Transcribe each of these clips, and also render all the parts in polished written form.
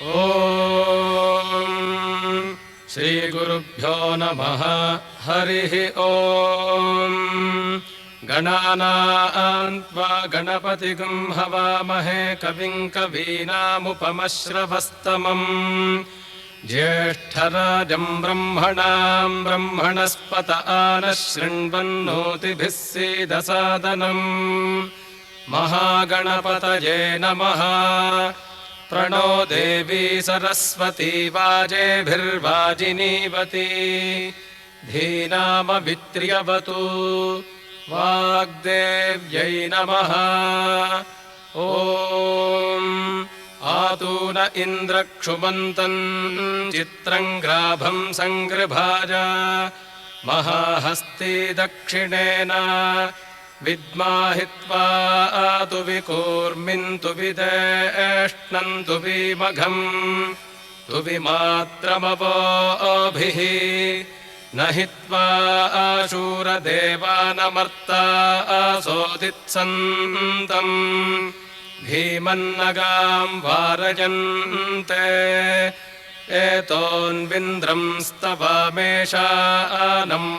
ॐ श्रीगुरुभ्यो नमः। हरिः ॐ। गणानां त्वा गणपतिगुं हवामहे कविं कवीनामुपमश्रवस्तमम् ज्येष्ठराजं ब्रह्मणां ब्रह्मणस्पत आनः शृण्वन्नोतिभिः सीदसादनम् महागणपतये नमः। प्रणो देवी सरस्वती वाजेभिर्वाजिनीवती धीनामवित्र्यवतु वाग्देव्यै नमः। ॐ आतून इन्द्रक्षुमन्तम् चित्रम् ग्राभं सङ्गृभाज महाहस्ती दक्षिणेन विद्माहित्वा तु विकूर्मिन्तु विदेष्णन्तु विमघम् तु विमात्रमवोभिः न हित्वा शूरदेवानमर्ता आसोदित्सन्तम् भीमन्नगाम् वारयन्ते एतोन्विन्द्रम् स्तवामेषानम्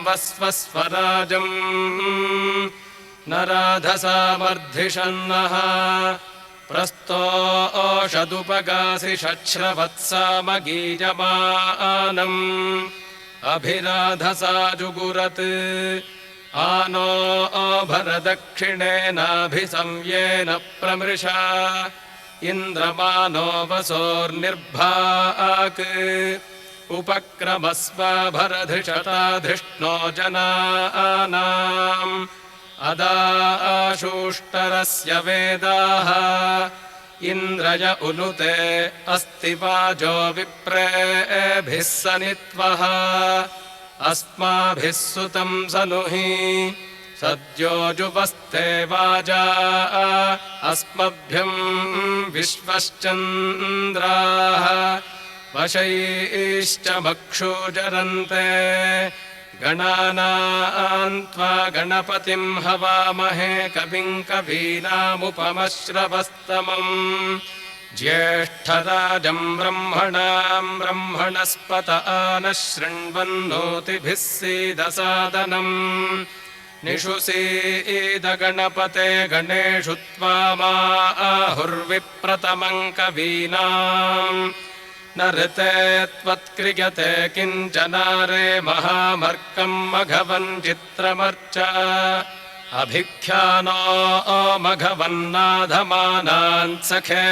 वस्वस्वराजम् न राधसामर्धिषन्नः प्रस्तोषदुपगासि शश्रवत्सामगीयमानम् अभिराधसा जुगुरत् आनो भरदक्षिणेनाभिसंयेन प्रमृषा इन्द्रमानो वसोर्निर्भाक् उपक्रमस्व भरधृषता धृष्णो जनानाम् अदाशूष्टरस्य वेदाः इन्द्रय उनुते अस्ति वाजो विप्रेभिः सनित्वः अस्माभिः सुतं सनुहि सद्यो जुवस्ते वाजा अस्मभ्यं विश्वश्चन्द्राः वशैश्च मक्षूजरन्ते गणानां त्वा गणपतिं हवामहे कविं कवीनामुपमश्रवस्तमम् ज्येष्ठराजं ब्रह्मणां ब्रह्मणस्पत आनः शृण्वन्नोतिभिः सीदसादनम् निषुसीदगणपते गणेषु त्वा आहुर्विप्रतमं कवीनाम् न ऋते त्वत्क्रियते किञ्चनारे महामर्कम् मघवन् चित्रमर्च अभिख्यानो मघवन्नाधमानान् सखे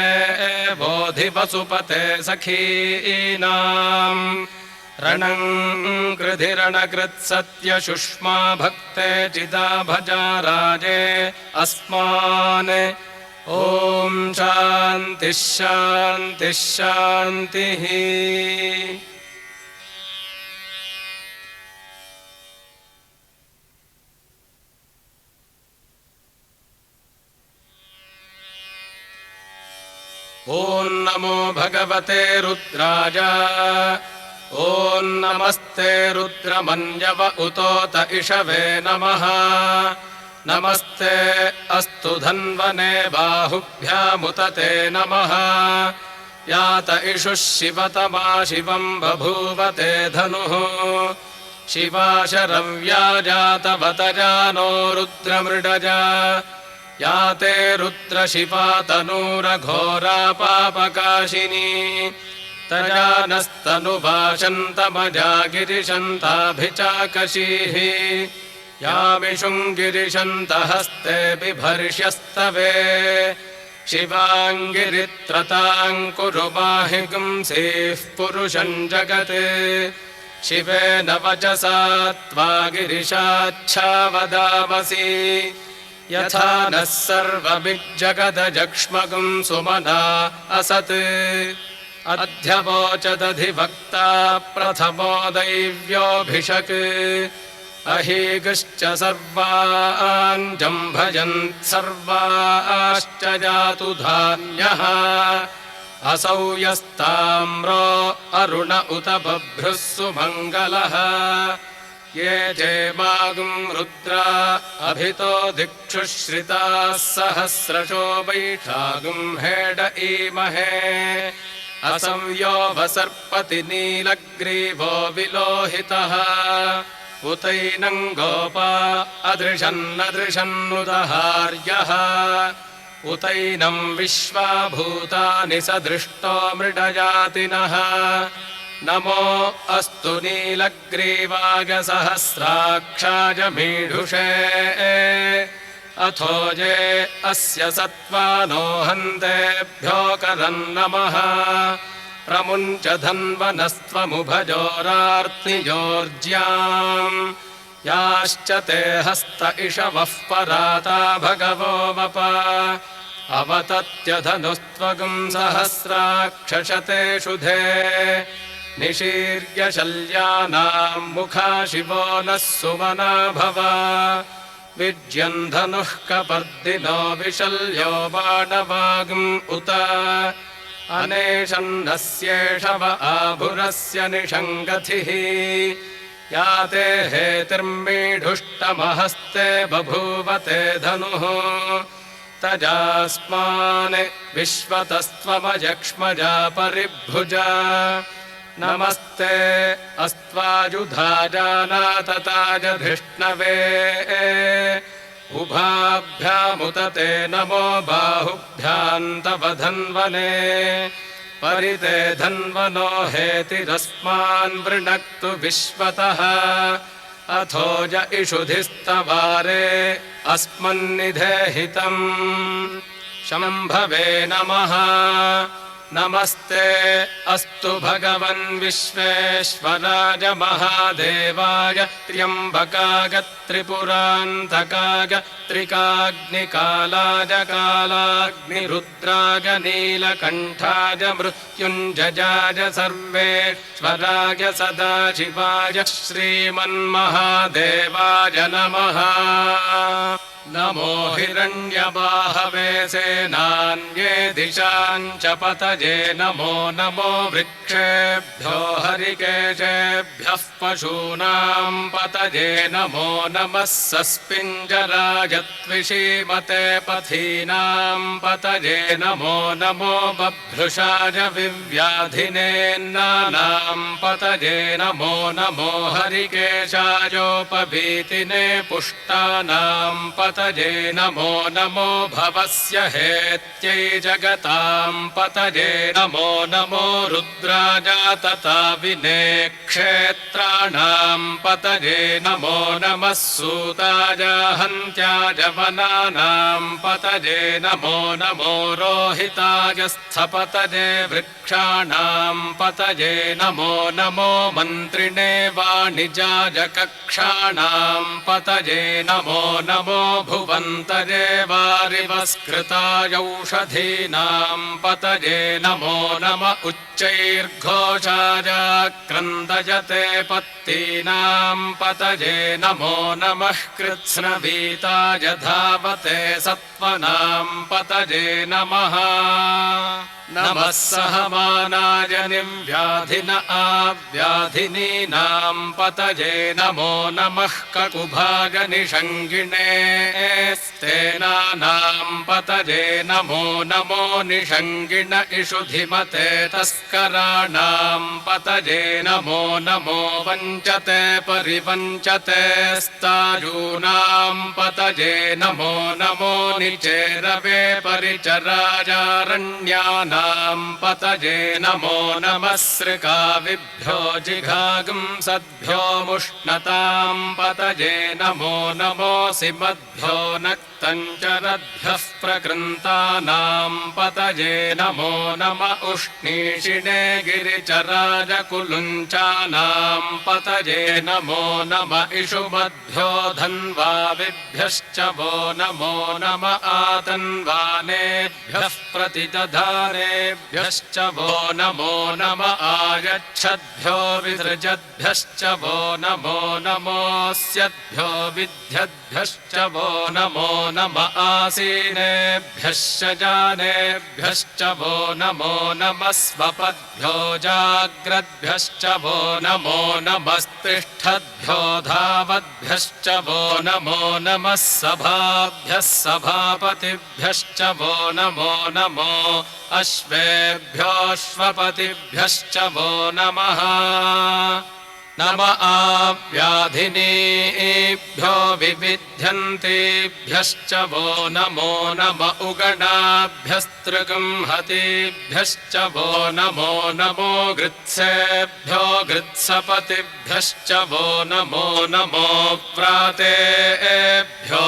बोधिवसुपते सखीनाम् रणम् कृधिरणकृत्सत्यशुष्मा भक्ते चिदा भजा राजे अस्मान् ॐ शान्तिः शान्तिः शान्तिः। ॐ नमो भगवते रुद्राय ॐ नमस्ते रुद्रमन्यव उतोत इषवे नमः नमस्ते अस्तु धन्वने बाहुभ्यामुत ते नमः यात इषुः शिवतमा शिवं बभूव ते धनुः शिवा शरव्या जातवतजानो रुद्रमृडजा याते रुद्रशिवा तनूरघोरा पापकाशिनी तजानस्तनुभाषन्तमजा गिरिशन्ताभिचाकशीः यामिषुङ्गिरिशन्तहस्ते बिभर्ष्यस्तवे शिवाङ्गिरित्रताम् कुरु माहि गुंसीः पुरुषम् जगत् शिवेन वचसा त्वा गिरिशाच्छावदामसि यथा नः सर्वमिज्जगदजक्ष्मगुम् सुमना असत् अध्यवोचदधिवक्ता प्रथमो दैव्योऽभिषक् अहीगश्च सर्वान् जम्भयन् सर्वाश्च जातु धान्यः असौ यस्ताम्रो अरुण उत बभ्रुः सुमङ्गलः ये जेमागुम् रुद्रा अभितो दिक्षुश्रिताः सहस्रशो वैशागुम् हेड ईमहे असंयो वसर्पति नीलग्रीवो विलोहितः उतैनं गोपा अदृशन्नदृशन्नुदहार्यः उतैनं विश्वाभूतानि सदृष्टो मृडजातिनः नमो अस्तु नीलग्रीवाय सहस्राक्षाय मीढुषे अथोजे अस्य सत्त्वानो हन्तेभ्यो करन् नमः प्रमुञ्च धन्वनस्त्वमुभजोरार्तिजोर्ज्याम् याश्च ते हस्त इषवः पराता भगवो वप अवतत्यधनुस्त्वगुं सहस्राक्षशते शुधे निशीर्य शल्यानां मुखा शिवो नः सुमना भव विज्यन् धनुः कपर्दिनो विशल्यो बाणवागुम् उत अनेशन्नस्येषव आभुरस्य निषङ्गथिः या ते हेतिर्मीढुष्टमहस्ते बभूवते धनुः तजास्मान् विश्वतस्त्वमजक्ष्मजा परिभुजा नमस्ते अस्त्वाजुधा जानातताजधिष्णवे उभाभ्यामुतते नमो बाहुभ्यां तव धन्वने परिते धन्वनो हेतिरस्मान् वृणक्तु विश्वतः अथोज इषुधिस्तवारे अस्मन्निधेहितम् शम्भवे नमः नमस्ते अस्तु भगवन् विश्वेश्वराय महादेवाय त्र्यम्बकाय त्रिपुरान्तकाय त्रिकाग्निकालाय कालाग्निरुद्राय नीलकण्ठाय मृत्युञ्जयाय सर्वेश्वराय सदाशिवाय श्रीमन्महादेवाय नमः नमो हिरण्यबाहवे सेनान्ये दिशां च पतये नमो नमो वृक्षेभ्यो हरिकेशेभ्यः पशूनां पतये नमो नमः सस्पिञ्जराय त्विषीमते पथीनां पतये नमो नमो बभ्रुषाय विव्याधिनेन्नानां पतये नमो नमो हरिकेशायोपवीतिने पुष्टानां पतये नमो नमो भवस्य हेत्यै जगतां पतये नमो नमो रुद्राजातताविने क्षेत्राणां पतये नमो नमः सूताय हन्त्याय वनानां पतये नमो नमो रोहिताय स्थपतये वृक्षाणां पतये नमो नमो मन्त्रिणे वाणिजाय कक्षाणां पतये नमो नमो भुवन्तये वारिवस्कृतायौषधीनां पतये नमो नम उच्चैर्घोषाय क्रन्दयते पत्तीनां पतये नमो नमः कृत्स्नवीताय धावते सत्त्वनां पतये नमः नमः सहमानाय निव्याधिन आव्याधिनीनां पतये नमो नमः ककुभाय निषङ्गिणे स्तेनानां पतये नमो नमो निषङ्गिण इषुधिमते तस्कराणां पतये नमो नमो वञ्चते परिवञ्चते स्तायूनां पतये नमो नमो निचेरवे परिचरायारण्यानां पतये नमो नमः सृकाविभ्यो जिघागुं सद्भ्यो मुष्णतां पतये नमो नमोऽसि मद्भ्यो नक्तञ्चरद्भ्यः प्रकृन्तानां पतये नमो नम उष्णीषिणे गिरिचराय कुलुञ्चानां पतये नमो नम इषुमद्भ्यो धन्वाविभ्यश्च वो नमो नम आतन्वानेभ्यः प्रतिदधानेभ्यश्च वो नमो नम आयच्छद्भ्यो विसृजद्भ्यश्च वो नमो नमोऽस्यद्भ्यो विद्यद्भ्यश्च वो नमो नम आसीनेभ्यश्च जानेभ्यश्च वो नमो नमः स्वपद्भ्यो जाग्रद्भ्यश्च वो नमो नमस्तिष्ठद्भ्यो धावद्भ्यश्च वो नमो नमः सभाभ्यः सभापतिभ्यश्च वो नमो नमो अश्वेभ्योऽश्वपतिभ्यश्च वो नमः नम आव्याधिनीभ्यो विविध्यन्तेभ्यश्च वो नमो नम उगणाभ्यस्त्रिगंहतेभ्यश्च वो नमो नमो गृत्सेभ्यो गृत्सपतिभ्यश्च वो नमो नमो व्रातेभ्यो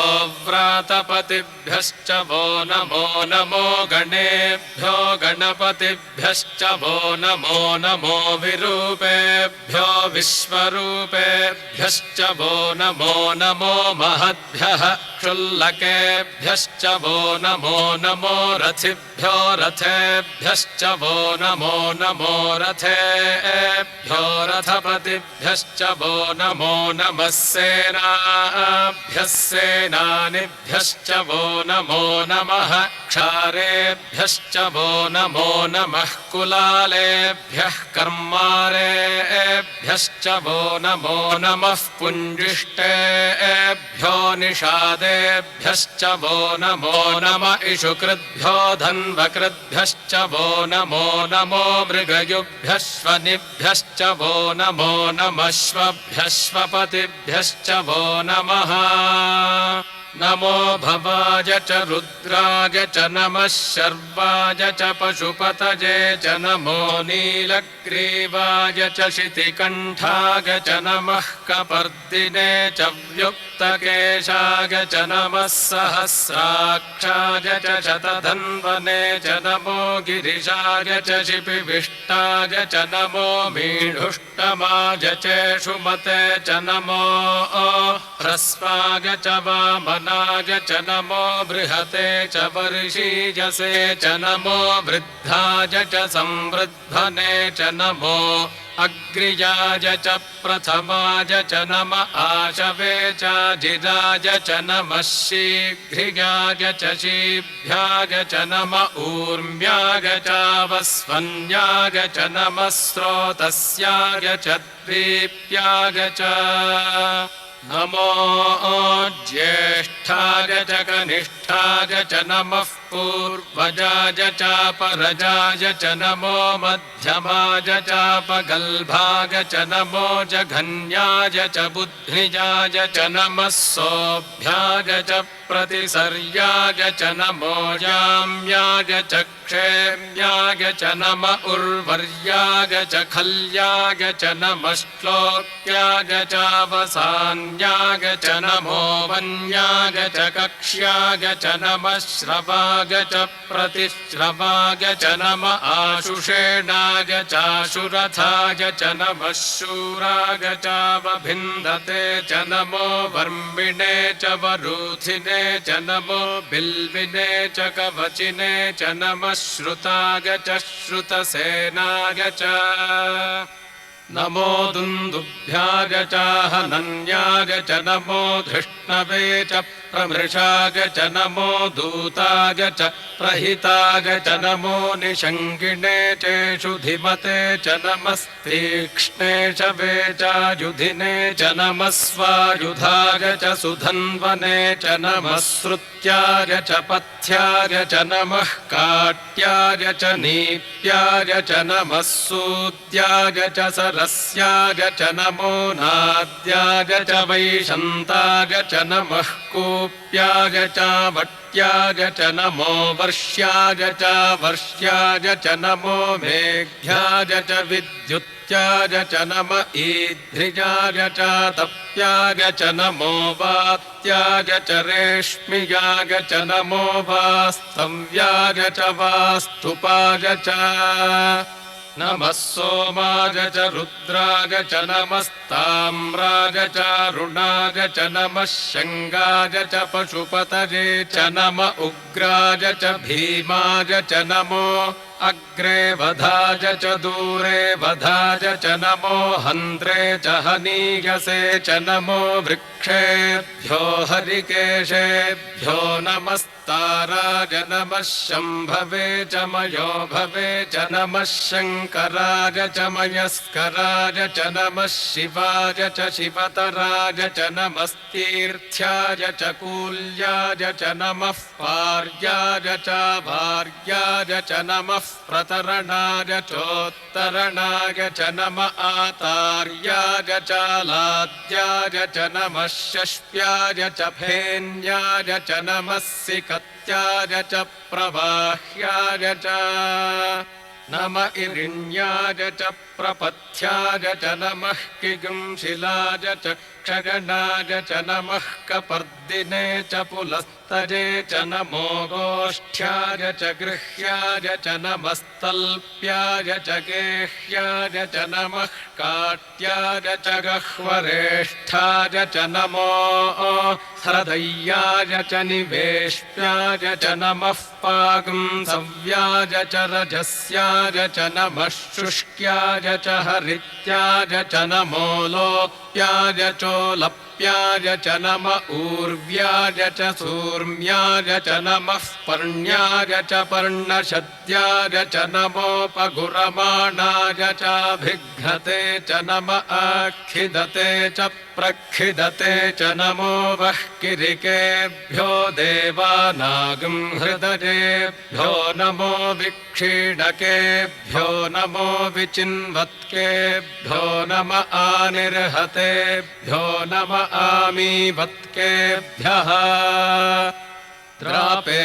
व्रातपतिभ्यश्च वो नमो नमो गणेभ्यो गणपतिभ्यश्च वो नमो नमो विरूपेभ्यो विश्वरूपेभ्यश्च वो नमो नमो महद्भ्यः क्षुल्लकेभ्यश्च वो नमो नमो रथिभ्यो रथेभ्यश्च वो नमो नमो रथेभ्यो रथपतिभ्यश्च वो नमो नमः सेनाभ्यः सेनानिभ्यश्च वो नमो नमः क्षारेभ्यश्च वो नमो नमः कुलालेभ्यः कर्मारेभ्यश्च वो नमो नमः पुञ्जिष्टेभ्यो निषादेभ्यश्च वो नमो नम इषुकृद्भ्यो धन्वकृद्भ्यश्च वो नमो नमो मृगयुभ्यश्वनिभ्यश्च वो नमो नमश्वभ्यश्वपतिभ्यश्च वो नमः नमो भवाय च रुद्राय च नमः शर्वाय च पशुपतये च नमो नीलग्रीवाय च शितिकण्ठाय च नमः कपर्दिने च व्युक्तकेशाय च नमः सहस्राक्षाय च शतधन्वने च नमो गिरिशाय च शिपिविष्टाय च नमो मीढुष्टमाय चेषुमते च नमो ह्रस्वाय च वामनाय च नमो बृहते च वर्षीयसे च नमो वृद्धाय च संवृद्धने च नमो अग्रियाय च प्रथमाय च नम आशवे च जिराय च नमः शीघ्रियाय च शीभ्याय च नम ऊर्म्याय च वस्वन्याय च नमः स्रोतस्याय च द्वीप्याय च नमो ज्येष्ठाय च कनिष्ठाय च नमः पूर्वजाय च परजाय च नमो मध्यमाय च पगल्भाय च नमो जघन्याय च बुद्धिजाय च नमः सोऽभ्याय च प्रतिसर्याय च नमो याम्याय च क्षेम्याय च नम उर्वर्याय च खल्याय च नमः श्लोक्याय च वसान्याय च नमो वन्याय च कक्ष्याय च नमः श्रवाय च प्रतिश्रवाय च नम आशुषेणाय चाशुरथाय च नमः शूराय चावभिन्दते च नमो वर्मिणे च वरूथिने च नमो बिल्विने च कवचिने च नमः श्रुताय च श्रुतसेनाय च नमो दुन्दुभ्याय च हनन्याय च नमो धृष्णवे च प्रमृषाय च नमो दूताय च प्रहिताय च नमो निषङ्गिणे चेषु धिमते च नमस्तीक्ष्णे शवे च युधिने च नमः स्वायुधाय च सुधन्वने च नमः श्रुत्याय च पथ्याय च नमः काट्याय च नीप्याय च नमः सूद्याय च सरस्याय च नमो नाद्याय च वैशन्ताय च नमः कूप्याय च वट्याय च नमो वर्ष्याय च वर्ष्याय च नमो मेघ्याय च विद्युत्याय च नम ईद्ध्रियाय च तप्याय च नमो वात्याय च रेश्मियाय च नमो वास्तव्याय च वास्तुपाय च नमः सोमाय च रुद्राय च नमस्ताम्राय च रुणाय च नमः शङ्गाय च पशुपतये च नम उग्राय च भीमाय च नमो अग्रे वधाय च दूरे वधाय च नमो हन्त्रे च हनीयसे च नमो वृक्षेभ्यो हरिकेशेभ्यो नमस्ताराय नमः शम्भवे च मयो भवे च नमः शङ्कराय च मयस्कराय च नमः शिवाय च शिवतराय च नमस्तीर्थ्याय च कूल्याय च नमः पार्याय च भार्याय च नमः प्रतरणाय चोत्तरणाय च नम आतार्याय च लाद्याय च नमः शष्प्याय च फेन्याय च नमः सिकत्याय च प्रवाह्याय च नम इरिण्याय च प्रपथ्याय च नमः किगुंशिलाय च क्षगणाय च नमः कपर्दिने च पुलस्तजे च नमो गोष्ठ्याय च गृह्याय च नमस्तल्प्याय च गेह्याय च नमः काट्याय च गह्वरेष्ठाय च नमो हृदय्याय च निवेश्याय च नमः पागुंसव्याय च रजस्याय च नमः शुष्क्याय च हरित्याय च नमो लोप्याय चोलप्याय च नम ऊर्व्याय च सूर्म्याय च नमः पर्ण्याय च पर्णशद्याय च नमोपगुरमाणाय चाभिघ्नते च नम आखिदते च प्रखिदते च नमो वह्किरिकेभ्यो देवानागं हृदयेभ्यो नमो विक्षीणकेभ्यो नमो विचिन्वत्केभ्यो नम आनिर्हतेभ्यो नम आमीवत्केभ्यः द्रापे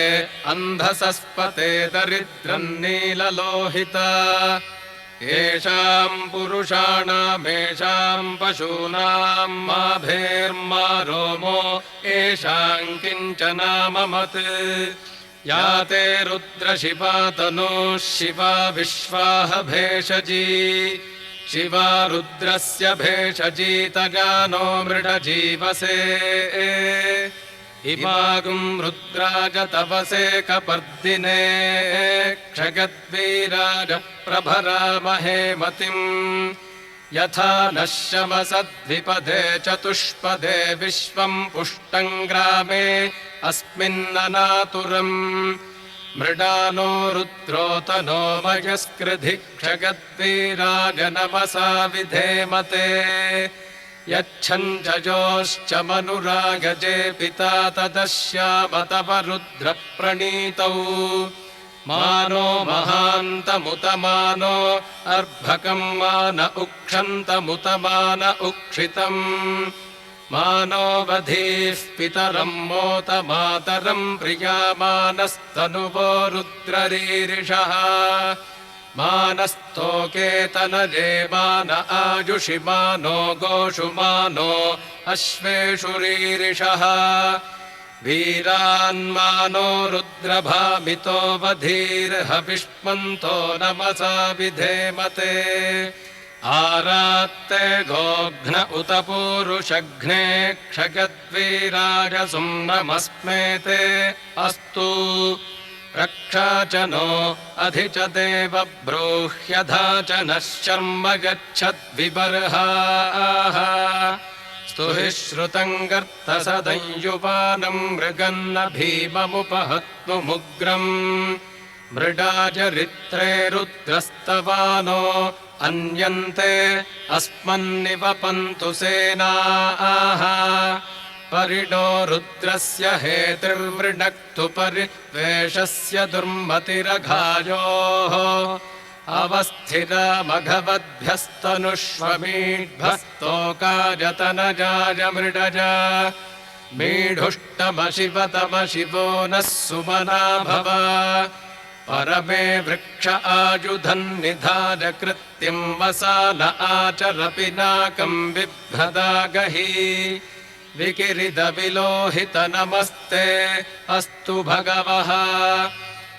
अन्धसस्पते दरिद्रं नीललोहिता येषां पुरुषाणामेषां पशूनां माभेर्मा रोमो येषां किञ्चनाममत् या ते रुद्रशिवा तनूः शिवा विश्वाह भेषजी शिवा रुद्रस्य भेषजीतगानो मृडजीवसे इमागुं रुद्राज तपसे कपर्दिने क्षगद्वीराज प्रभरामहे मतिम् यथा नः शमसद्विपदे चतुष्पदे विश्वं पुष्टं ग्रामे अस्मिन्ननातुरम् मृडानो रुद्रोतनो मयस्कृधि क्षगद्वीराज नमसा विधेमते यच्छञ्जयोश्च मनुरागजे पिता तदश्यामतव रुद्रप्रणीतौ मानो महान्तमुतमानो अर्भकं मान उक्षन्तमुतमान उक्षितम् मानो वधीः पितरं मोत मातरं प्रियामानस्तनुवो रुद्ररीरिषः मानस्तोकेतनजे मान आयुषि मानो गोषु मानो अश्वेषु रीरिषः वीरान्मानो रुद्रभामितो वधीर्हविष्मन्तो नमसा विधेमते आरात्ते गोघ्न उत पूरुषघ्ने क्षगद्वीराज सुम्नमस्मेते अस्तु रक्षा च नो अधि च देव ब्रूह्यधा च नः शर्म गच्छद्विबर्हाः स्तुहि श्रुतं गर्तसदंयुवानं मृगन्न भीममुपहत्नुमुग्रम् मृडाचरित्रे रुद्रस्तवानो अन्यन्ते अस्मन्निवपन्तु सेनाः परिणो रुद्रस्य हेतिर्वृणक्तु परिद्वेषस्य दुर्मतिरघायोः अवस्थितामघवद्भ्यस्तनुष्वमीढ्भस्तोकाजतनजाय मृडज मीढुष्टमशिवतमशिवो नः सुमना भव परमे वृक्ष आयुधन्निधाय कृत्यं वसान आचर पिनाकं बिभ्रदागहि विकिरिदविलोहित नमस्ते अस्तु भगवः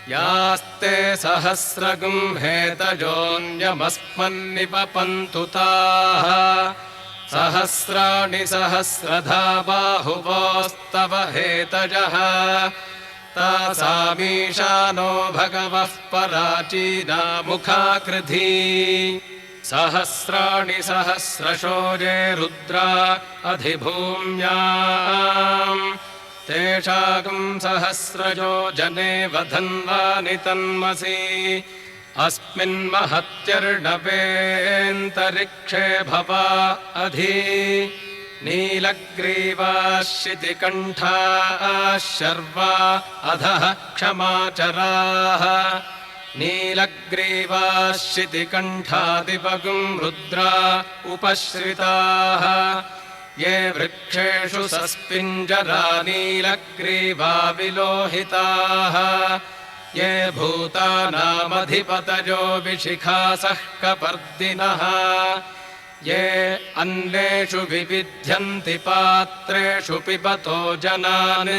यास्ते सहस्रगुं हेतजोऽन्यमस्मन्निपपन्तु ताः सहस्राणि सहस्रधा बाहुवोस्तव हेतजः तासामीशानो भगवः पराचीनामुखाकृधी सहस्राणि सहस्रशो ये रुद्रा अधिभूम्याम् तेषां सहस्रजो जने वधन्वानि तन्मसि अस्मिन्महत्यर्णवेऽन्तरिक्षे भवा अधि नीलग्रीवाः शितिकण्ठाः शर्वा अधः क्षमाचराः नीलग्रीवाश्चितिकण्ठादिपगुम् रुद्रा उपश्रिताः ये वृक्षेषु सस्पिञ्जरा नीलग्रीवा विलोहिताः ये भूतानामधिपतयो विशिखासः कपर्दिनः ये अन्नेषु विविध्यन्ति पात्रेषु पिबतो जनान्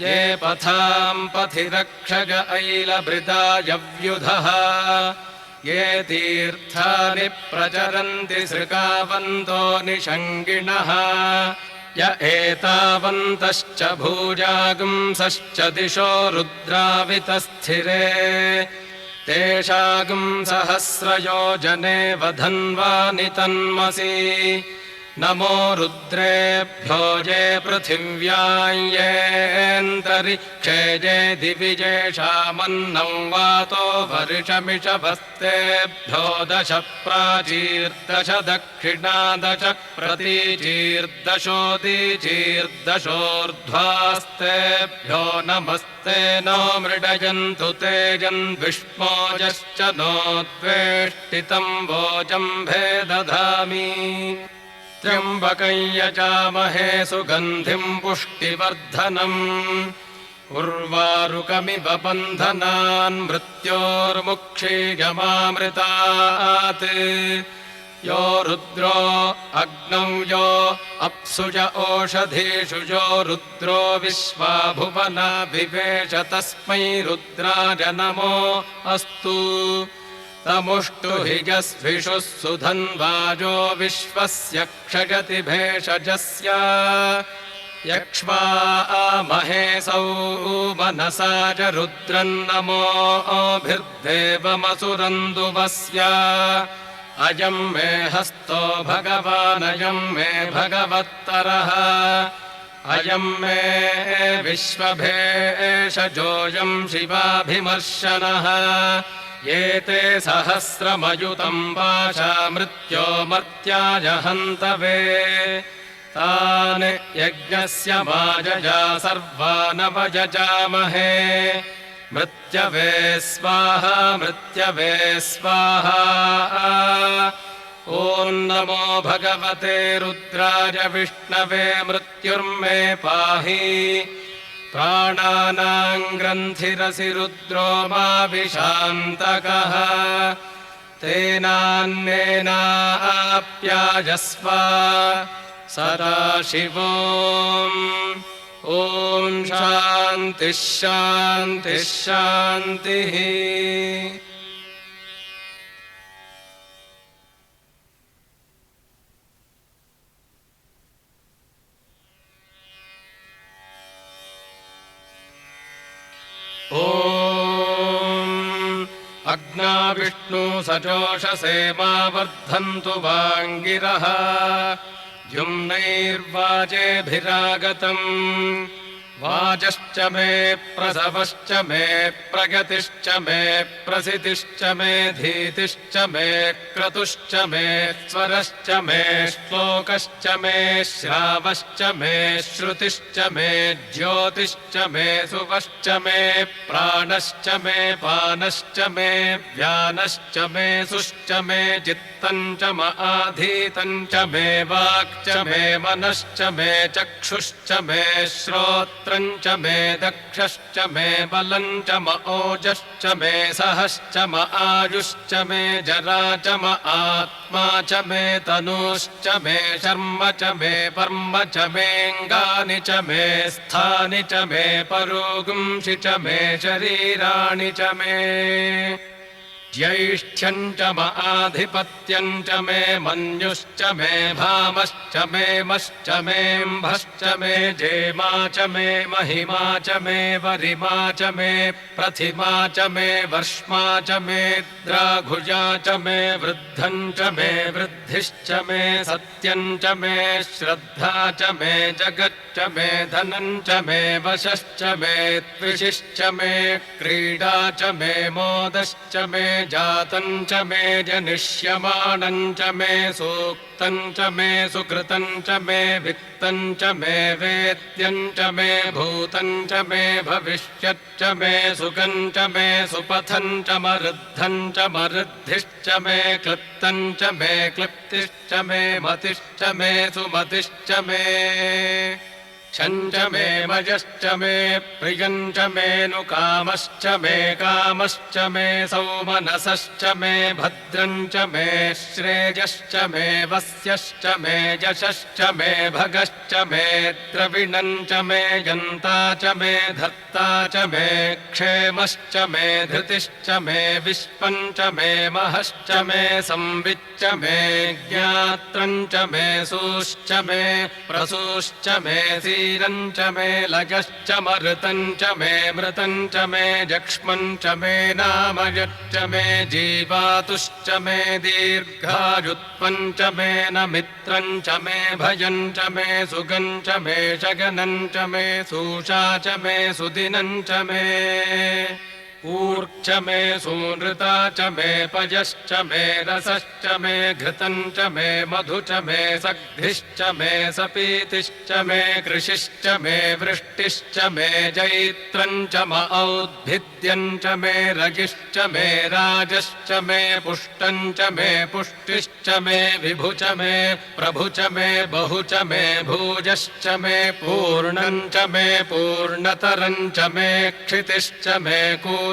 ये पथाम् पथि रक्षग ऐलभृदायव्युधः ये तीर्थानि प्रचरन्ति सृकावन्तो निषङ्गिणः य एतावन्तश्च भूजागुंसश्च दिशो रुद्रावितस्थिरे तेषागुं सहस्रयोजने वधन्वानि तन्मसि नमो रुद्रेभ्यो ये पृथिव्यां येऽन्तरिक्षे ये दिवि येषामन्नं वातो वर्षमिषभस्तेभ्यो दश प्राचीर्दश दक्षिणादश प्रतीचीर्दशोदीचीर्दशोर्ध्वास्तेभ्यो नमस्ते नो मृडयन्तु तेजन्विष्मोजश्च नो द्वेष्टितं वोजम्भे दधामि त्र्यम्बकं यजामहे सुगन्धिं पुष्टिवर्धनम् उर्वारुकमिव बन्धनान् मृत्योर्मुक्षीयमामृतात् यो रुद्रो अग्नौ यो अप्सुज ओषधीषु यो रुद्रो विश्वा भुवना विवेश तस्मै रुद्राय नमो अस्तु तमुष्टु हि यस्विषुः सुधन्वाजो विश्वस्य क्षयति भेषजस्य यक्ष्वामहे मनसा च रुद्रन्नमोभिर्देवमसुरन्दुवस्य अयं मे हस्तो भगवानयं मे भगवत्तरः अयं मे विश्वभेषजोऽयं शिवाभिमर्शनः एते सहस्रमयुतं वाचा मृत्यो मर्त्याय हन्तवे तान् यज्ञस्य माजया सर्वानवयजामहे मृत्यवे स्वाहा मृत्यवे स्वाहा ॐ नमो भगवते रुद्राय विष्णवे मृत्युर्मे पाहि प्राणानां ग्रन्थिरसि रुद्रो मा विशान्तकः तेनान्नेनाप्यायस्व सदा शिवोम् ॐ शान्तिः शान्तिः शान्तिः। ॐ अग्ना विष्णु सजोषसे मा वर्धन्तु वाङ्गिरः युम्नैर्वाजेभिरागतम् वाजश्च मे प्रसवश्च मे प्रगतिश्च मे प्रसितिश्च मे धीतिश्च मे क्रतुश्च मे स्वरश्च मे श्लोकश्च मे श्रावश्च मे श्रुतिश्च मे ज्योतिश्च मे सुवश्च मे प्राणश्च मे पानश्च मे व्यानश्च मे सुश्च मे चित्तञ्च म आधीतञ्च मे वाक्च मे मनश्च मे चक्षुश्च मे श्रोत्रञ्च मे दक्षश्च मे बलञ्च म ओजश्च मे सहश्च म आयुश्च मे जरा च म आत्मा च मे तनुश्च मे शर्म च मे पर्म च मेऽङ्गानि च मे स्थानि च मे परोगुंषि च मे शरीराणि च मे ज्यैष्ठ्यञ्च म आधिपत्यञ्च मे मन्युश्च मे भामश्च मे मश्च मेऽम्भश्च मे जेमा च मे महिमा च मे वरिमा च मे प्रथिमा च मे वर्ष्मा च मे द्राघुजा च मे वृद्धञ्च मे वृद्धिश्च मे सत्यञ्च मे श्रद्धा च मे जगच्च मे धनञ्च मे वशश्च मे त्विषिश्च मे क्रीडा च मे मोदश्च मे जातं च मे जनिष्यमाणं च मे सूक्तं च मे सुकृतं च मे वित्तं च मे वेद्यं च मे भूतं च मे भविष्यच्च मे सुखं च मे सुपथं च मरुद्धं च मरुद्धिश्च मे क्लिप्तं च मे क्लिप्तिश्च मे मतिश्च मे सुमतिश्च मे छञ्च मे मजश्च मे प्रियञ्च मेऽनुकामश्च मे कामश्च मे सौमनसश्च मे भद्रञ्च मे श्रेयश्च मे वस्यश्च मे यशश्च मे भगश्च मे द्रविणञ्च मे यन्ता च मे धर्ता च मे क्षेमश्च मे धृतिश्च मे विश्वञ्च मे महश्च मे संविच्च मे ज्ञात्रञ्च मे सूश्च मे प्रसूश्च मे च मे लयश्च मरुतं च मे मृतं च मे जक्ष्मं च मे नामयच्च मे जीवातुश्च मे दीर्घायुत्वं च मे नमित्रं च मे भयं च मे सुगं च मे शगनं च मे सूषा च मे सुदिनं च मे ऊर्च मे सूनृता च मे पयश्च मे रसश्च मे घृतं च मे मधु च मे सग्धिश्च मे सपीतिश्च मे कृषिश्च मे वृष्टिश्च मे जैत्रं च म औद्भिद्यं च मे रगिश्च मे राजश्च मे पुष्टं च मे पुष्टिश्च मे विभु च मे प्रभु च मे बहु च मे भूजश्च मे पूर्णं च मे पूर्णतरं च मे क्षितिश्च मे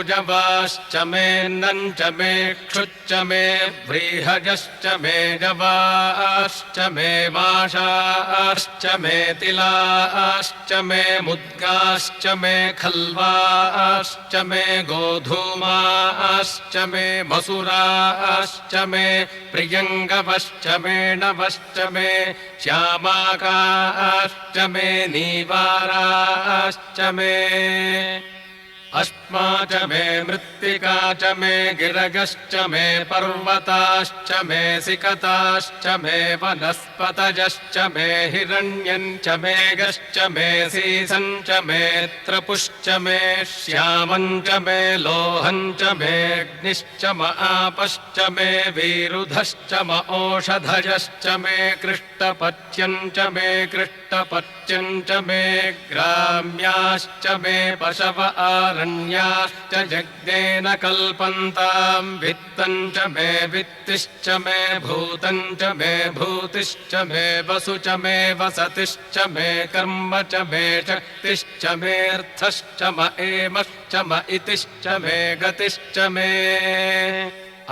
जवाश्च मे नञ्च मे क्षुच्च मे व्रीहजश्च मे जवाश्च मे माषाश्च मे तिलाश्च मे मुद्गाश्च मे खल्वाश्च मे गोधूमाश्च मे मसुराश्च मे प्रियङ्गवश्च मे नवश्च मे श्यामाकाश्च मे नीवाराश्च मे अस्मा च मे मृत्तिका च मे गिरगश्च मे पर्वताश्च मे सिकताश्च मे वनस्पतयश्च मे हिरण्यं च मे गश्च मे सीसं च मे त्रपुश्च मे श्यामं च मे लोहं च मे अग्निश्च म आपश्च मे वीरुधश्च म ओषधयश्च मे कृष्टपच्यं च मे कृष्टपच्यं च मे ग्राम्याश्च मे पशव रण्याश्च जग्नेन कल्पन्तां वित्तं च मे वित्तिश्च मे भूतं च मे भूतिश्च मे वसु च मे वसतिश्च मे कर्म च मे शक्तिश्च मेऽर्थश्च म एमश्च म इतिश्च मे गतिश्च मे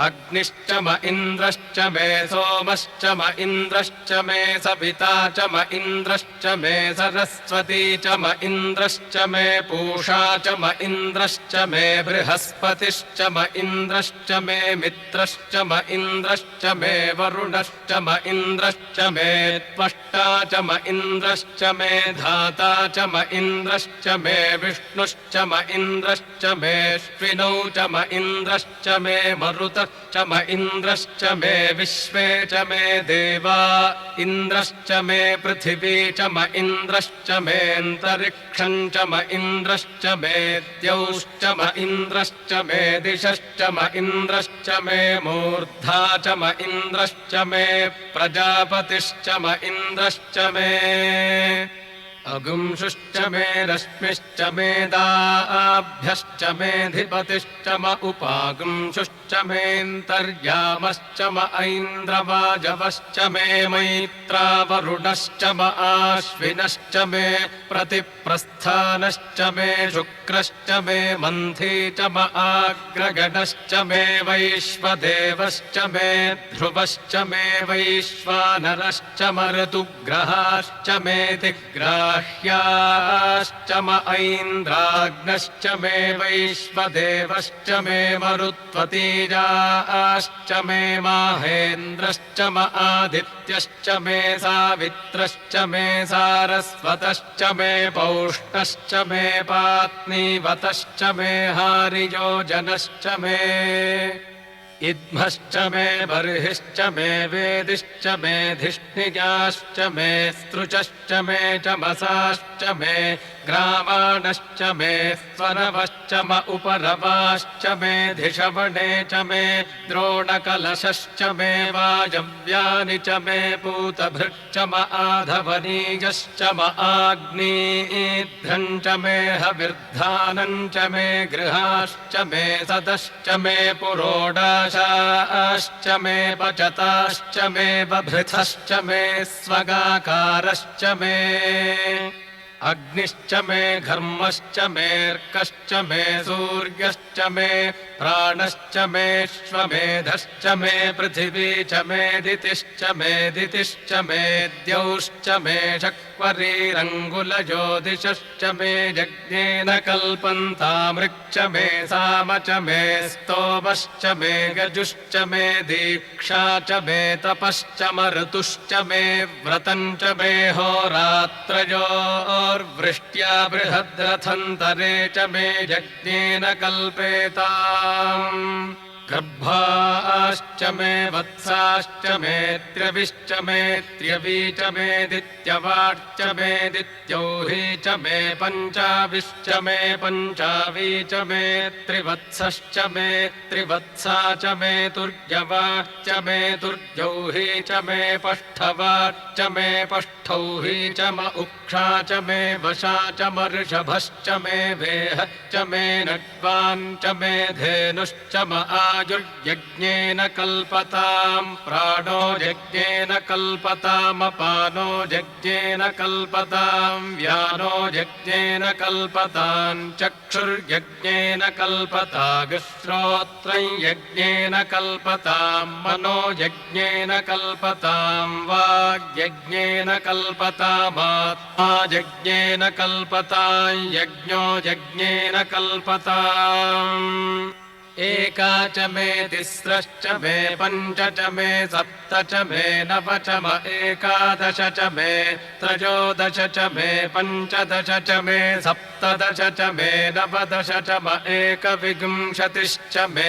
अग्निश्च म इन्द्रश्च मे सोमश्च म इन्द्रश्च मे सविता च म इन्द्रश्च मे सरस्वती च म इन्द्रश्च मे पूषा च म इन्द्रश्च मे बृहस्पतिश्च म इन्द्रश्च मे मित्रश्च म इन्द्रश्च मे वरुणश्च म इन्द्रश्च मे त्वष्टा च म इन्द्रश्च मे धाता च म इन्द्रश्च मे विष्णुश्च म इन्द्रश्च मे श्विनौ च म इन्द्रश्च मे मरुतः च म इन्द्रश्च मे विश्वे च मे देवा इन्द्रश्च मे पृथिवी च म इन्द्रश्च मेऽन्तरिक्षं च म इन्द्रश्च मे द्यौश्च म इन्द्रश्च मे दिशश्च म इन्द्रश्च मे मूर्धा च म इन्द्रश्च मे प्रजापतिश्च म इन्द्रश्च मे अगुंशुश्च मे रश्मिश्च मेदाभ्यश्च मेऽधिपतिश्च म उपागुंशुश्च मेऽन्तर्यामश्च म ऐन्द्रवाजवश्च मे मैत्रावरुणश्च म आश्विनश्च मे प्रतिप्रस्थानश्च मे शुक्रश्च मे मन्थी च म आग्रगणश्च मे वैश्वदेवश्च मे ध्रुवश्च मे वैश्वानरश्च म ऋतुग्रहाश्च मे दिग्राह्याश्च म ऐन्द्राग्नश्च मे वैश्वदेवश्च मे मरुत्वतीजाश्च मे माहेन्द्रश्च म आदित्यश्च मे सावित्रश्च मे सारस्वतश्च मे पौष्णश्च मे पात्नीवतश्च मे हारियोजनश्च मे इद्मश्च मे बर्हिश्च मे वेदिश्च मे धिष्णिजाश्च मे स्त्रुचश्च मे चमसाश्च मे ग्रामाणश्च मे स्वरवश्च म उपरवाश्च मे धिषवणे च मे द्रोणकलशश्च मे वाजव्यानि च मे पूतभृच्च म आधवनीयश्च म आग्नेध्रम् च मे हविर्धानम् च मे गृहाश्च मे सदश्च मे पुरोडाशाश्च मे पचताश्च मे बभृथश्च मे स्वगाकारश्च मे अग्निश्च मे घर्मश्च मेऽर्कश्च मे सूर्यश्च मे प्राणश्च मेऽश्वमेधश्च मे पृथिवी च मे दितिश्च मे दितिश्च मे द्यौश्च मे शक्वरीरङ्गुलज्योतिषश्च मे यज्ञेन कल्पन्तामृक्च मे साम च मे स्तोमश्च मे गजुश्च मे दीक्षा च मे तपश्च मरुतुश्च मे व्रतम् च मे होरात्रयोर्वृष्ट्या बृहद्रथन्तरे च मे यज्ञेन कल्पेताम् गर्भाश्च मे वत्साश्च मे त्र्यविश्च मे त्र्यवी च मे दित्यवाच्च मे दित्यौही च मे पञ्चाविश्च मे पञ्चावी च मे त्रिवत्सश्च मे त्रिवत्सा च मे तुर्यवाच्च मे तुर्यौही च मे पष्ठवाच्च मे पष्ठौही च म उक्षा च मे वशा च मर्षभश्च मे वेहश्च मे नड्वान् च मे धेनुश्च म आयुर्यज्ञेन कल्पताम् प्राणो यज्ञेन कल्पतामपानो यज्ञेन कल्पताम् व्यानो यज्ञेन कल्पताम् चक्षुर्यज्ञेन कल्पताग्श्रोत्रम् यज्ञेन कल्पताम् मनो यज्ञेन कल्पताम् वाग्यज्ञेन कल्पतामात्मा यज्ञेन कल्पताम् यज्ञो यज्ञेन कल्पताम् एका च मे तिस्रश्च मे पञ्च च मे सप्त च मे नव च म एकादश च मे त्रयोदश च मे पञ्चदश च मे सप्तदश च मे नवदश च म एकविंशतिश्च मे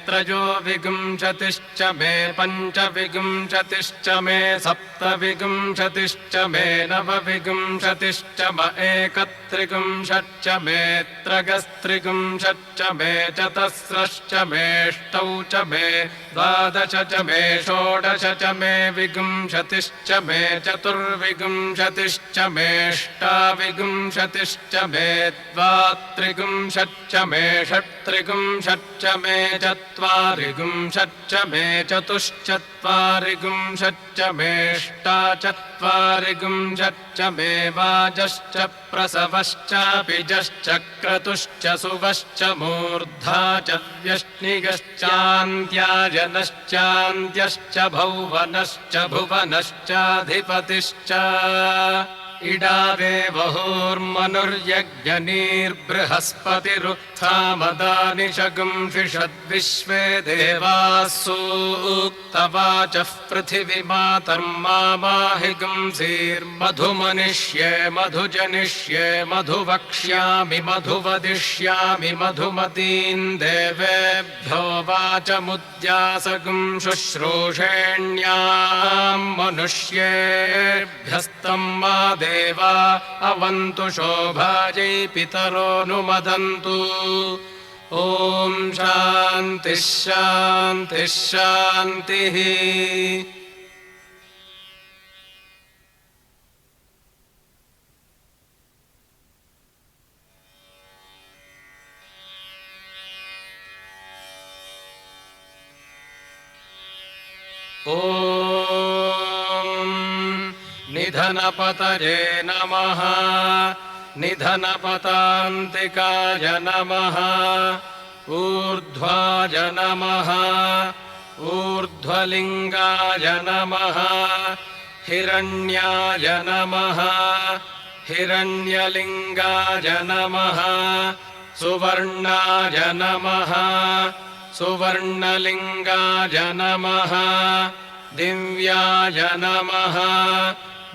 त्रयोविंशतिश्च मे पञ्चविंशतिश्च मे सप्तविंशतिश्च मे नवविंशतिश्च म एकत्रिंशच्च मे त्रयस्त्रिंशच्च मे चतस्रश्च मेष्टौ च मे द्वादश च मे षोडश च मे विंशतिश्च मे चतुर्विंशतिश्च मेष्टाविंशतिश्च मे द्वात्रिंशच्च मे षट्त्रिंशच्च मे चत्वारिंशच्च मे चतुश्चत्वारिंशच्च मेष्टाचत्वारिंशच्च मे वाजश्च प्रसवश्चापिजश्च क्रतुश्च सुवश्च मूर्धा च व्यष्णिगश्चान्त्याजनश्चान्त्यश्च भौवनश्च भुवनश्चाधिपतिश्च इडादेवहोर्मनुर्यज्ञनीर्बृहस्पतिरुत्थामदानि शगुंषिषद्विश्वे देवाः सूक्तवाचः पृथिवीमातर्मामाहिगुंसीर्मधुमनिष्ये मधुजनिष्ये मधुवक्ष्यामि मधुवदिष्यामि मधुमतीन् देवेभ्यो वाचमुद्यासगुं शुश्रूषेण्याम् मनुष्येभ्यस्तम् मा देवा अवन्तु शोभायै पितरोऽनुमदन्तु ॐ शान्तिः शान्तिः शान्तिः निधनपतये नमः निधनपतान्तिकाय नमः ऊर्ध्वाय नमः ऊर्ध्वलिङ्गाय नमः हिरण्याय नमः हिरण्यलिङ्गाय नमः सुवर्णाय नमः सुवर्णलिङ्गाय नमः दिव्याय नमः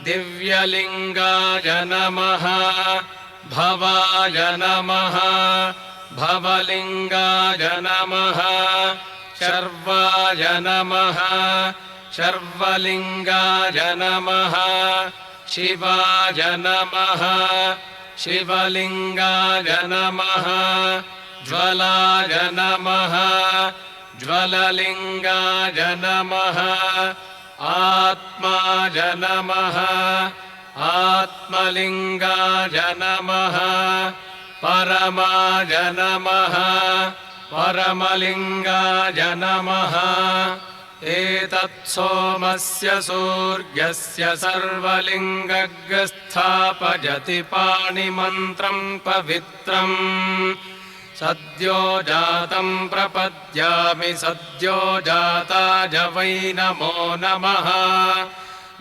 दिव्यलिङ्गाय नमः भवाय नमः भवलिङ्गाय नमः शर्वाय नमः शर्वलिङ्गाय नमः शिवाय नमः शिवलिङ्गाय नमः ज्वलाय नमः ज्वललिङ्गाय नमः आत्माय नमः आत्मलिङ्गाय नमः परमाय नमः परमलिङ्गाय नमः एतत्सोमस्य सूर्यस्य सर्वलिङ्गस्थापयति पाणिमन्त्रम् पवित्रम् सद्यो जातं प्रपद्यामि सद्यो जाताय वै नमो नमः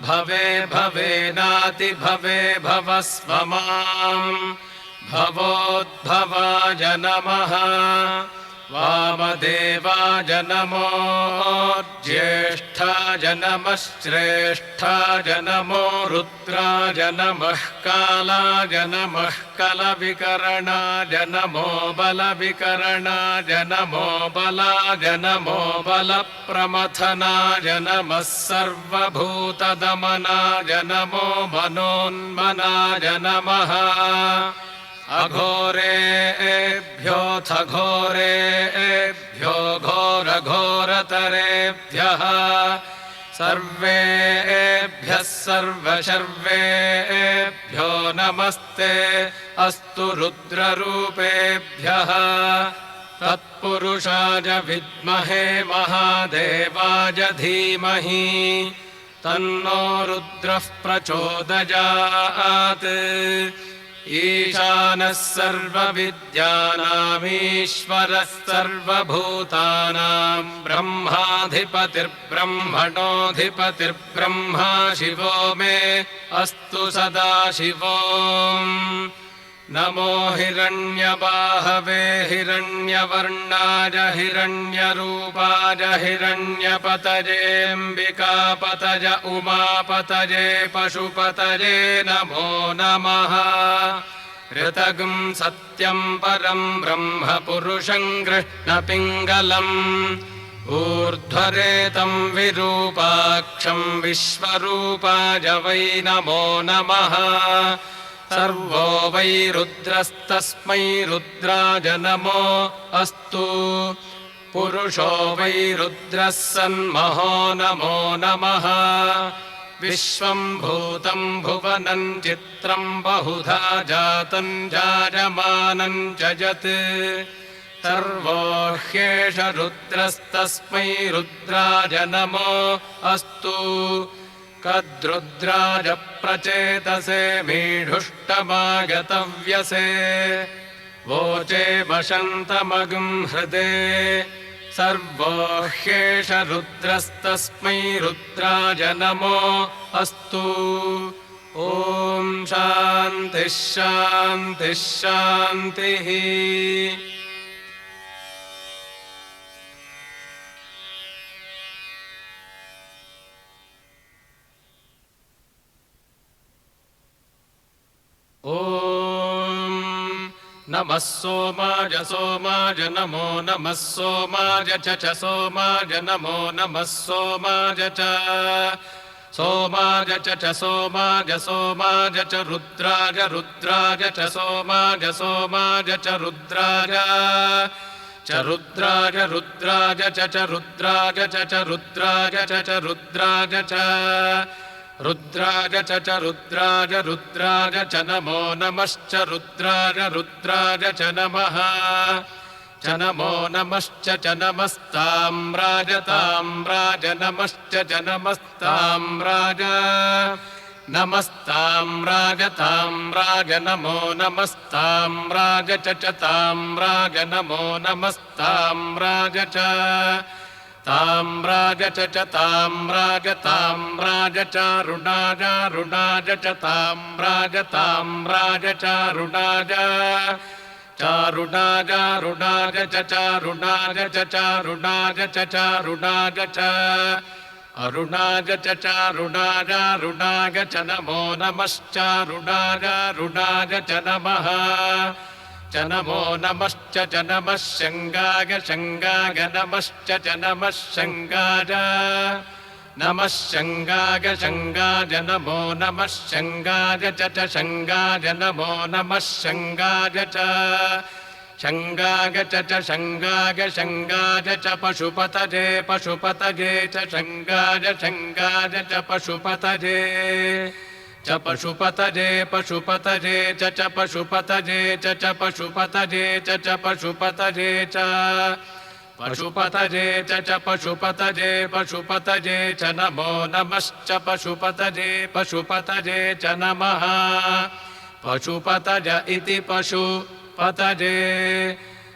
भवे भवेनाति भवे भवस्व माम् भवोद्भवाय नमः वामदेवाय नमो ज्येष्ठाय नमः श्रेष्ठाय नमो रुद्राय नमः कालाय नमः कलविकरणाय नमो बलविकरणाय नमो बलाय नमो बलप्रमथनाय नमः सर्वभूतदमनाय नमो मनोन्मनाय नमः अघोरेभ्योऽथ घोरेभ्यो घोरघोरतरेभ्यः सर्वेभ्यः सर्वशर्वेभ्यो नमस्ते अस्तु रुद्ररूपेभ्यः तत्पुरुषाय विद्महे महादेवाय धीमहि तन्नो रुद्रः प्रचोदयात् ईशानः सर्वविद्यानामीश्वरः सर्वभूतानां ब्रह्माधिपतिर्ब्रह्मणोऽधिपतिर्ब्रह्मा शिवो मे अस्तु सदा शिवो नमो हिरण्यबाहवे हिरण्यवर्णाय हिरण्यरूपाय हिरण्यपतयेऽम्बिकापतय उमापतये पशुपतये नमो नमः ऋतगं सत्यं परं ब्रह्म पुरुषं कृष्णपिङ्गलम् ऊर्ध्वरेतं विरूपाक्षं विश्वरूपाय वै नमो नमः सर्वो वै रुद्रस्तस्मै रुद्राय नमो अस्तु पुरुषो वै रुद्रः सन्महो नमो नमः विश्वं भूतं भुवनं चित्रं बहुधा जातं जायमानं च यत् सर्वो ह्येष रुद्रस्तस्मै रुद्राय नमो अस्तु कद्रुद्राय प्रचेतसे मीढुष्टमागतव्यसे वोचे वशन्तमगं हृदे सर्वो ह्येष रुद्रस्तस्मै रुद्राय नमो अस्तु ॐ शान्तिः शान्तिः शान्तिः ॐ नमः सोमाय सोमाय नमो नमः सोमाय च सोमाय नमो नमः सोमाय च सोमाय च सोमाय सोमाय च रुद्राय रुद्राय च सोमाय सोमाय च रुद्राय च रुद्राय रुद्राय च रुद्राय च रुद्राय च रुद्राय च रुद्राय च रुद्राय रुद्राय च नमो नमश्च रुद्राय रुद्राय च नमः च नमो नमश्च च नमस्ताम्राज ताम्राज नमश्च च नमस्ताम्राज नमस्ताम्राज ताम्राज नमो नमस्ताम्राज च ताम्राज नमो नमस्ताम्राज च ताम्राज च ताम्राज ताम्राज चारुणाज रुणाज च ताम्राज ताम्राज चारुणाज चारुणाज रुणाज च चारुणाज च चारुणाज च चारुणाज च अरुणाज च चारुणाज रुणाज च नमो नमश्चारुणाज रुणाज च नमः च च नमो नमश्च च नमः शङ्गाय शङ्गाय नमश्च च नमः शङ्गाय नमः शङ्गाय शङ्गाय नमो नमः शङ्गाय च शङ्गाय नमो नमः शङ्गाय च शङ्गाय च शङ्गाय शङ्गाय च पशुपतये पशुपतये च शङ्गाय शङ्गाय च पशुपतये च पशुपतये पशुपतये च पशुपतये च पशुपतये च पशुपतये च पशुपतये च पशुपतये पशुपतये च नमो नमश्च पशुपतये पशुपतये च नमः पशुपतय इति पशुपतये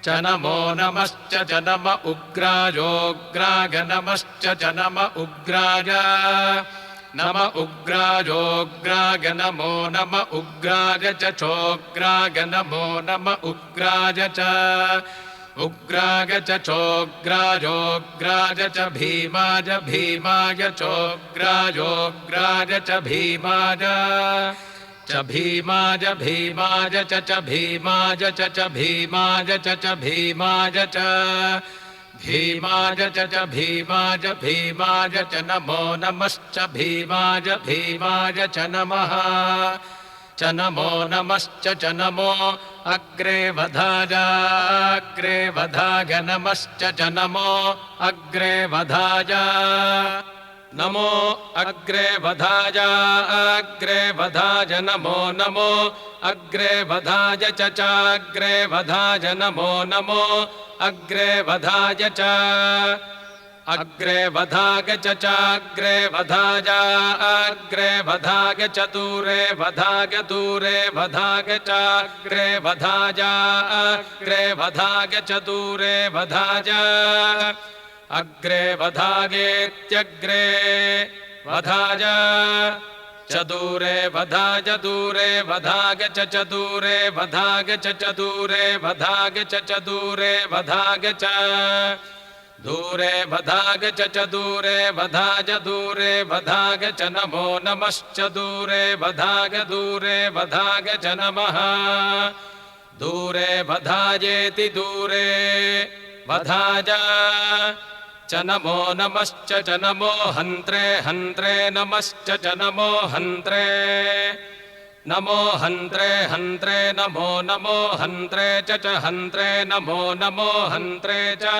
च नमो नमश्च च नम उग्रायोग्राय नमश्च च नम उग्राय नम उग्रायोग्राय नमो नम उग्राय च चोग्राय नमो नम उग्राय च उग्राय च चोग्रायोग्राय च भीमाय भीमाय चोग्रायोग्राय च भीमाय च भीमाय भीमाय च भीमाय च भीमाय च भीमाय च भीमाय च भीमाय भीमाय च नमो नमश्च भीमाय भीमाय च नमः च नमो नमश्च च नमो अग्रे वधाय अग्रे वधाय नमश्च च नमो अग्रे वधाय नमो अग्रे वधाय अग्रे वधाय नमो नमो अग्रे वधाय च अग्रे वधाय नमो नमो अग्रे वधाय च अग्रे वधाय च अग्रे वधाय अग्रे वधाय च दूरे वधाय दूरे वधाय च अग्रे वधाय अग्रे वधाय च दूरे वधाय अग्रे वधायेत्यग्रे वधाय च दूरे वधाय दूरे वधाय च दूरे वधाय च दूरे वधाय च दूरे वधाय च दूरे वधाय च दूरे वधाय दूरे वधाय च नमो नमश्च दूरे वधाय च नमः दूरे वधायेति दूरे वधाय च नमो नमश्च च नमो हन्त्रे हन्त्रे नमश्च च नमो हन्त्रे नमो हन्त्रे हन्त्रे नमो नमो हन्त्रे च हन्त्रे नमो नमो हन्त्रे च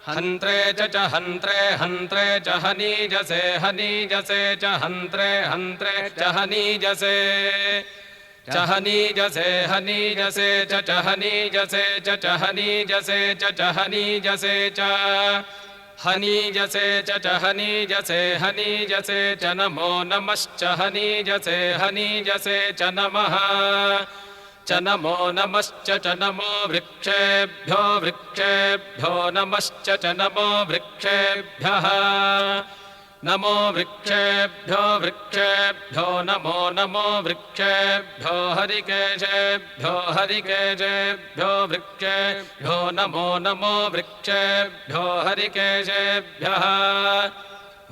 हन्त्रे च हन्त्रे हन्त्रे च हनीजसे हनीजसे च हन्त्रे हन्त्रे च हनीजसे च हनीजसे हनीजसे च हनीजसे च हनीजसे च हनीजसे च हनीजसे च हनीजसे हनीजसे च नमो नमश्च हनीजसे हनीजसे च नमः च नमो नमश्च च नमो वृक्षेभ्यो वृक्षेभ्यो नमश्च च नमो वृक्षेभ्यः नमो वृक्षेभ्यो वृक्षेभ्यो नमो नमो वृक्षेभ्यो हरिकेशेभ्यो हरिकेशेभ्यो वृक्षेभ्यो नमो नमो वृक्षेभ्यो हरिकेशेभ्यः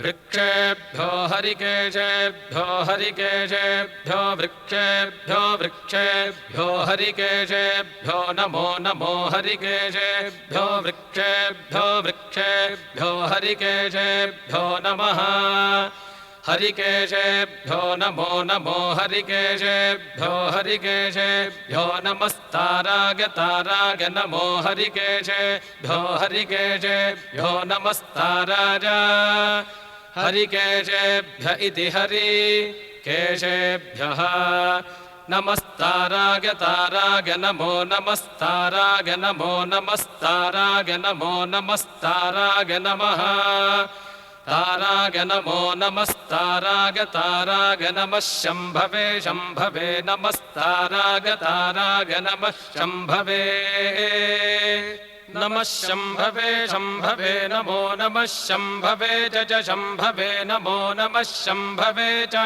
वृक्षेभ्यो हरिकेशेभ्यो हरिकेशेभ्यो वृक्षेभ्यो वृक्षेभ्यो हरिकेशेभ्यो नमो नमो हरिकेशेभ्यो वृक्षेभ्यो वृक्षेभ्यो हरिकेशेभ्यो नमः हरिकेशेभ्यो नमो नमो हरिकेशेभ्यो हरिकेशेभ्यो नमस्ताराय ताराय नमो हरिकेशेभ्यो हरिकेशेभ्यो नमस्ताराय हरिकेशेभ्य इति हरिकेशेभ्यः नमस्ताराय ताराय नमो नमस्ताराय नमो नमस्ताराय नमो नमस्ताराय नमः ताराय नमो नमस्ताराय ताराय नमः शम्भवे शम्भवे नमस्ताराय ताराय नमः शम्भवे नमः शम्भवे शम्भवे नमो नमः शम्भवे च शम्भवे नमो नमः शम्भवे च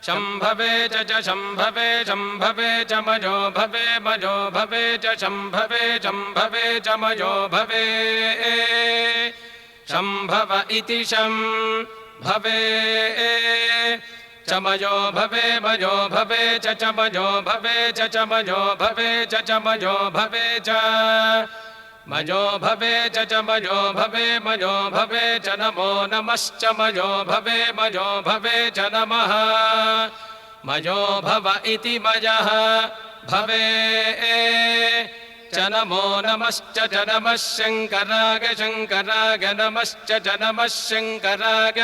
शम्भवे च शम्भवे शम्भवे च मयो भवे मयो भवे च शम्भवे शम्भवे च मयो भवे शम्भव इति शम्भवे चमयो भवे मयो भवे चमयो भवे चमयो भवे चमयो भवे च मयो भवे चमयो भवे मयो भवे च नमो नमश्च मयो भवे मयो भवे च नमः मयो भव इति मयः भवे च नमो नमश्च च नमः शङ्कराय शङ्कराय नमश्च च नमः शङ्कराय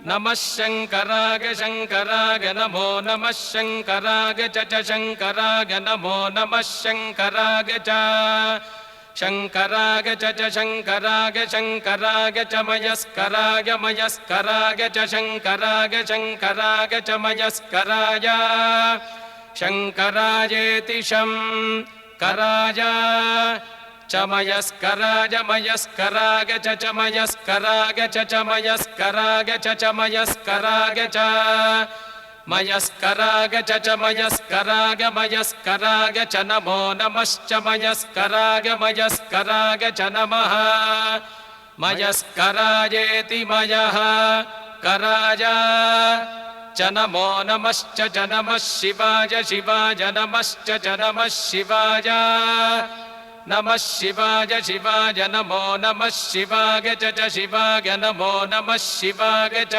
नमः शङ्कराय शङ्कराय नमो नमः शङ्कराय च शङ्कराय नमो नमः शङ्कराय च शङ्कराय च शङ्कराय शङ्कराय च मयस्कराय मयस्कराय च शङ्कराय शङ्कराय च मयस्कराय शङ्करायेति शङ्कराय च मयस्कराय मयस्कराय च मयस्कराय च मयस्कराय च मयस्कराय च मयस्कराय च मयस्कराय मयस्कराय च नमो नमश्च मयस्कराय मयस्कराय च नमः मयस्करायेति मयः कराय च नमो नमश्च च नमः शिवाय शिवाय नमश्च च नमः शिवाय नमः शिवाय शिवाय नमो नमः शिवाय च शिवाय नमो नमः शिवाय च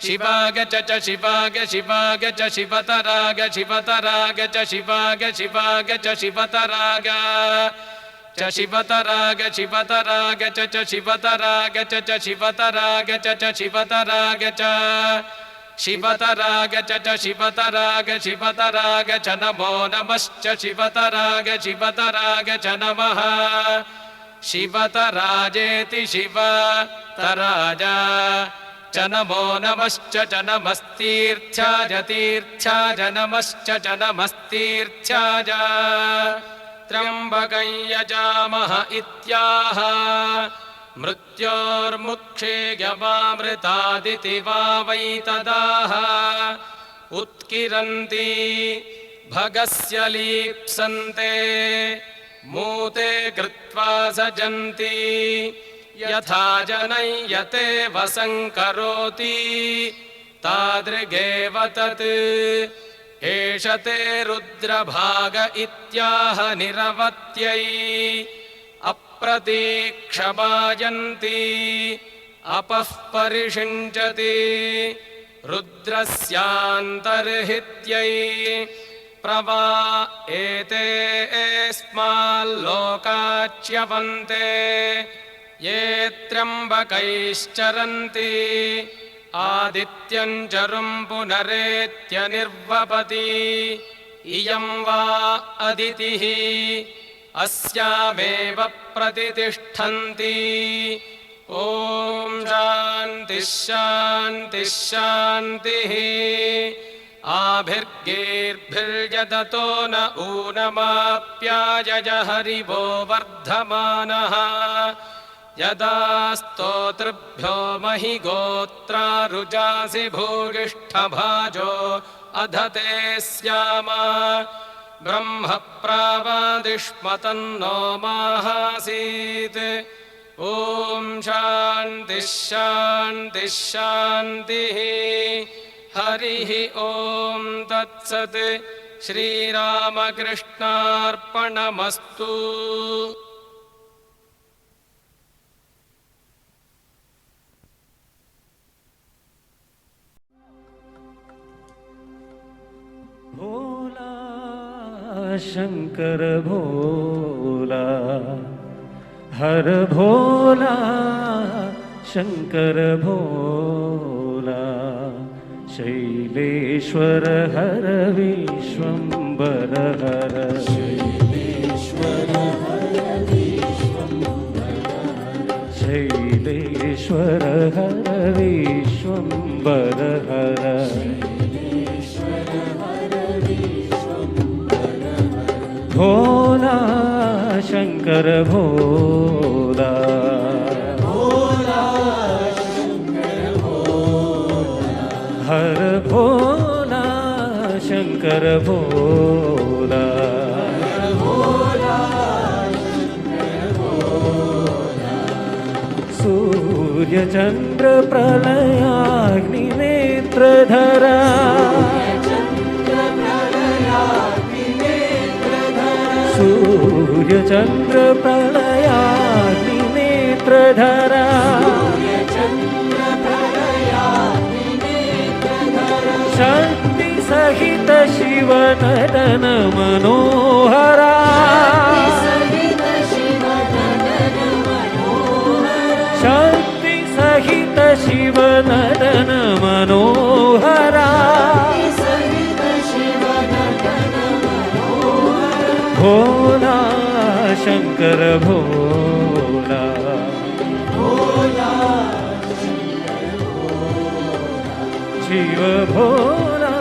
शिवाय च शिवाय शिवाय च शिवतराग शिवतराग च शिवाय शिवाय च शिवतराग च शिवतराग शिवतराग च शिवतराग च शिवतराग च शिवतराग च शिवतराग च शिवतराग शिवतराग च नमो नमश्च शिवतराग शिवतराग च नमः शिवतराजेति शिवतराज च नमो नमश्च च नमस्तीर्थ्याय तीर्थ्याय नमश्च च नमस्तीर्थ्याय त्र्यम्बकं यजामः इत्याह मृत्योर्मुक्षे यवामृतादिति वा वै तदाह उत्किरन्ति भगस्य लीप्सन्ते मूते कृत्वा सजन्ति यथा जनयते वसङ्करोति तादृगेव तत् एष ते रुद्रभाग इत्याह निरवत्यै अप्रतीक्षमायन्ति अपः परिषिञ्चति रुद्रस्यान्तर्हित्यै प्रवा एते स्माल्लोकाच्यवन्ते ये त्र्यम्बकैश्चरन्ति आदित्यं चरुं पुनरेत्यनिर्वपति इयं वा अदितिः अस्यामेव प्रतितिष्ठन्ति ॐ शान्तिः शान्तिः शान्तिः आभिर्गेर्भिर्यदतो न ऊनमाप्यायज हरिवो वर्धमानः यदा स्तोतृभ्यो महि गोत्रा रुजासि भूयिष्ठभाजो अधते स्याम ब्रह्म प्रावादिष्मतन्नो माहासीत् ॐ शान्तिः शान्तिः शान्तिः हरिः ॐ तत्सत् श्रीरामकृष्णार्पणमस्तु। भोला शंकर भोला हर भोला शंकर भोला शैलेश्वर हर विश्वंबर हर शैलेश्वर हर शैलेश्वर हर विश्वंबर हर भोला शंकर भोला भोला शंकर भोला हर भोला शंकर भोला भोला शंकर भोला सूर्य चंद्र प्रलयाग्निनेत्र नेत्रधरा सूर्यचन्द्र प्रलयाग्निनेत्रधरा शक्ति सहित शिव नटन मनोहरा शक्ति सहित शिव नटन मनोहरा भोला शंकर भोला शिव भोला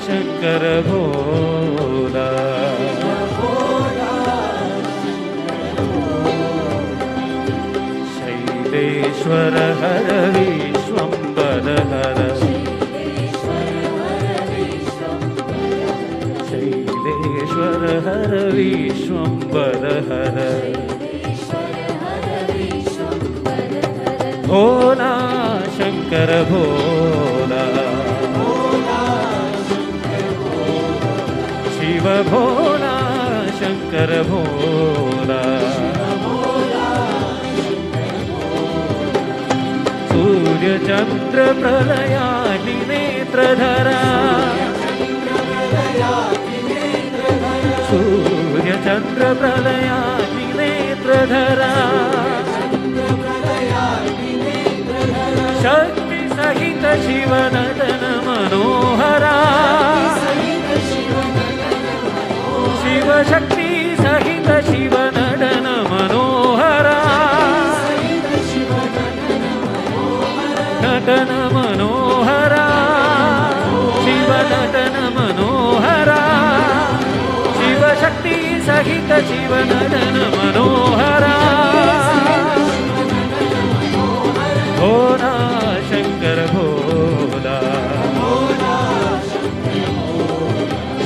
शंकर भोला शैलेश्वर हर विश्वंबर हर शैलेश्वर हर विश्वंबर हर भोला शंकर भोला शिव भोला शंकर भोला सूर्य चंद्र प्रलयाग्निनेत्रधरा सूर्य चंद्र प्रलयाग्निनेत्रधरा शक्ति सहित शिव नटन मनोहरा शिव शक्ति सहित शिव नटन मनोहरा नटन मनोहरा शिव नटन मनोहरा शिव शक्ति सहित शिव नटन मनोहरा भोला शंकर भोला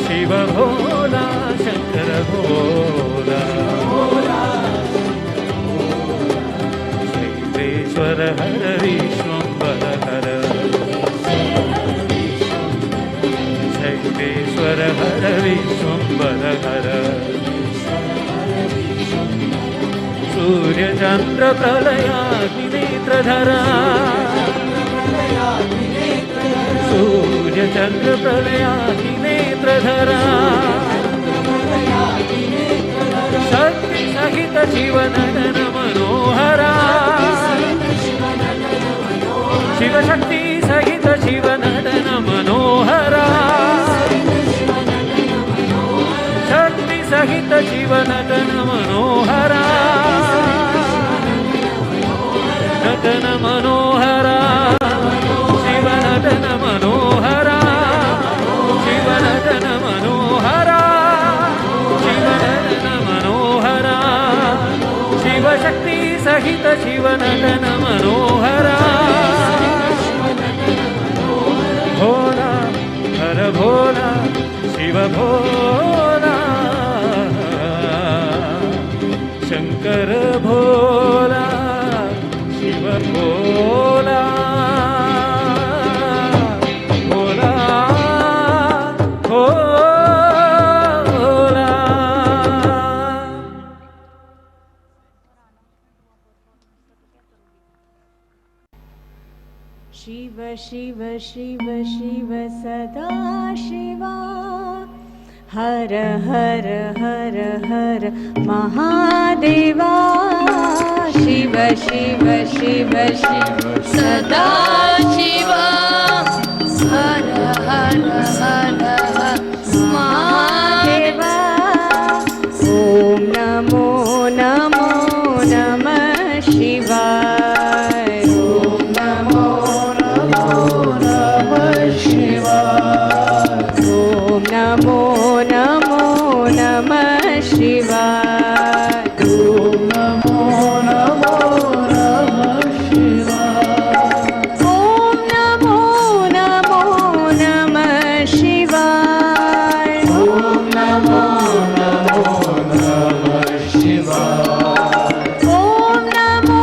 शिव भोला शंकर भोला शैलेश्वर हर विश्वंबर हर शैलेश्वर हर विश्वंबर हर सूर्य चंद्र प्रलयाग्निनेत्रधरा सूर्य चंद्र प्रलयाग्निनेत्रधरा शक्ति सहित शिव नटन मनोहरा शिव शक्ति सहित शिव नटन मनोहरा शक्ति सहित शिव नटन मनोहरा नटन मनोहरा शिव नटन मनोहरा शिव नटन मनोहरा शिव नटन मनोहरा शिव शक्ति सहित शिव नटन मनोहरा भोला हर भोला शिव भोला शंकर भोला शिव भोला भोला भोला शिव शिव शिव शिव सदा शिवा हर हर हर हर महादेवा शिव शिव शिव शिव सदा शिवा हर हर हर हर महादेवा ओम नमो नमो नमः शिवाय ओम नमो नमो नमः शिवाय ओम नमो नमो नमः शिवाय ओम नमो नमो नमः शिवाय ओम नमो नमो नमः शिवाय ओम नमो नमो नमः शिवाय ओम नमो